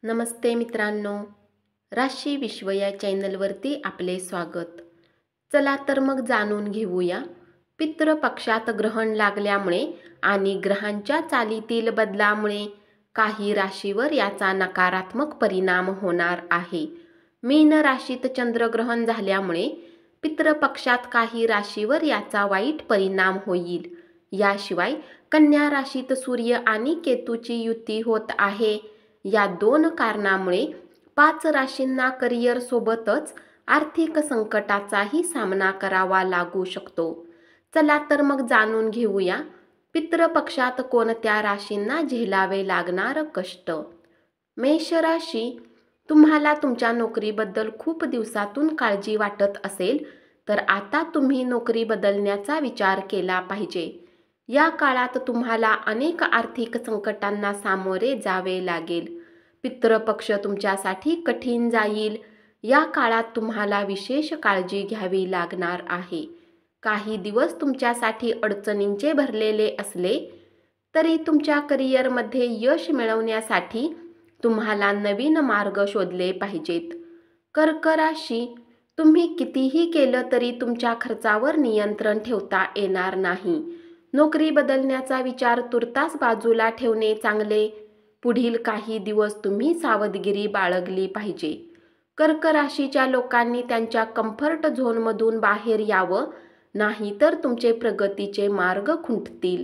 नमस्ते मित्रांनो, राशी विश्व या चॅनलवरती आपले स्वागत. चला तर मग जाणून घेऊया पितृपक्षात ग्रहण लागल्यामुळे आणि ग्रहांच्या चालीतील बदलामुळे काही राशीवर याचा नकारात्मक परिणाम होणार आहे. मीन राशीत चंद्रग्रहण झाल्यामुळे पितृपक्षात काही राशीवर याचा वाईट परिणाम होईल. याशिवाय कन्या राशीत सूर्य आणि केतूची युती होत आहे. या दोन कारणामुळे 5 राशींना करिअर सोबतच आर्थिक संकटाचाही सामना करावा लागू शकतो. चला तर मग जाणून घेऊया पितृपक्षात कोणत्या राशींना झेलावे लागणार कष्ट. मेष राशी, तुम्हाला तुमच्या नोकरीबद्दल खूप दिवसातून काळजी वाटत असेल तर आता तुम्ही नोकरी बदलण्याचा विचार केला पाहिजे. या काळात तुम्हाला अनेक आर्थिक संकटांना सामोरे जावे लागेल. पितृपक्ष तुमच्यासाठी कठीण जाईल. या काळात तुम्हाला विशेष काळजी घ्यावी लागणार आहे. काही दिवस तुमच्यासाठी अडचणींचे भरलेले असले तरी तुमच्या करिअरमध्ये यश मिळवण्यासाठी तुम्हाला नवीन मार्ग शोधले पाहिजेत. कर्क राशी, तुम्ही कितीही केलं तरी तुमच्या खर्चावर नियंत्रण ठेवता येणार नाही. नोकरी बदलण्याचा विचार तुर्तास बाजूला ठेवणे चांगले. पुढील काही दिवस तुम्ही सावधगिरी बाळगली पाहिजे. कर्क राशीच्या लोकांनी त्यांच्या कम्फर्ट झोनमधून बाहेर यावं, नाहीतर तुमचे प्रगतीचे मार्ग खुंटतील.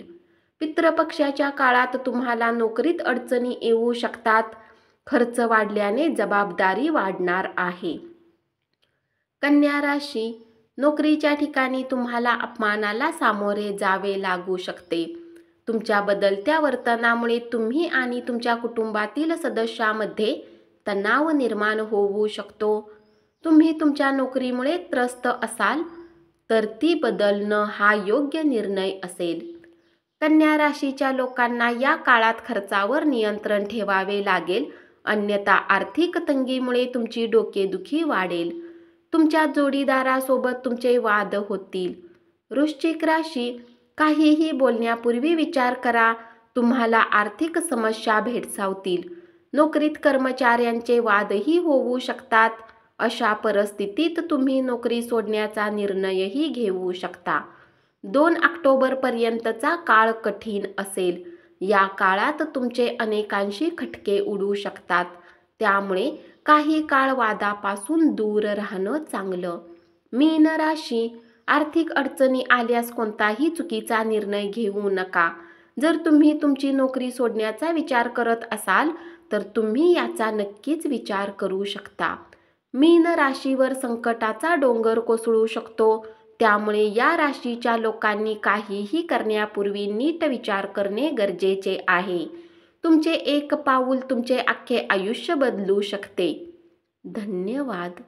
पितृपक्षाच्या काळात तुम्हाला नोकरीत अडचणी येऊ शकतात. खर्च वाढल्याने जबाबदारी वाढणार आहे. कन्या राशी, नोकरीच्या ठिकाणी तुम्हाला अपमानाला सामोरे जावे लागू शकते. तुमच्या बदलत्या वर्तनामुळे तुम्ही आणि तुमच्या कुटुंबातील सदस्यामध्ये तणाव निर्माण होऊ शकतो. तुम्ही तुमच्या नोकरीमुळे त्रस्त असाल तर ती बदलणं हा योग्य निर्णय असेल. कन्या राशीच्या लोकांना या काळात खर्चावर नियंत्रण ठेवावे लागेल, अन्यथा आर्थिक तंगीमुळे तुमची डोकेदुखी वाढेल. तुमच्या जोडीदारासोबत तुमचे वाद होतील. वृश्चिक राशी, काहीही बोलण्यापूर्वी विचार करा. तुम्हाला आर्थिक समस्या भेडसावतील. नोकरीत कर्मचाऱ्यांचे वादही होऊ शकतात. अशा परिस्थितीत तुम्ही नोकरी सोडण्याचा निर्णयही घेऊ शकता. 2 ऑक्टोबरपर्यंतचा काळ कठीण असेल. या काळात तुमचे अनेकांशी खटके उडू शकतात. त्यामुळे काही काळ वादापासून दूर राहणं चांगलं. मीन राशी, आर्थिक अडचणी आल्यास कोणताही चुकीचा निर्णय घेऊ नका. जर तुम्ही तुमची नोकरी सोडण्याचा विचार करत असाल तर तुम्ही याचा नक्कीच विचार करू शकता. मीन राशीवर संकटाचा डोंगर कोसळू शकतो. त्यामुळे या राशीच्या लोकांनी काहीही करण्यापूर्वी नीट विचार करणे गरजेचे आहे. तुमचे एक पाऊल तुमचे अख्खे आयुष्य बदलू शकते. धन्यवाद.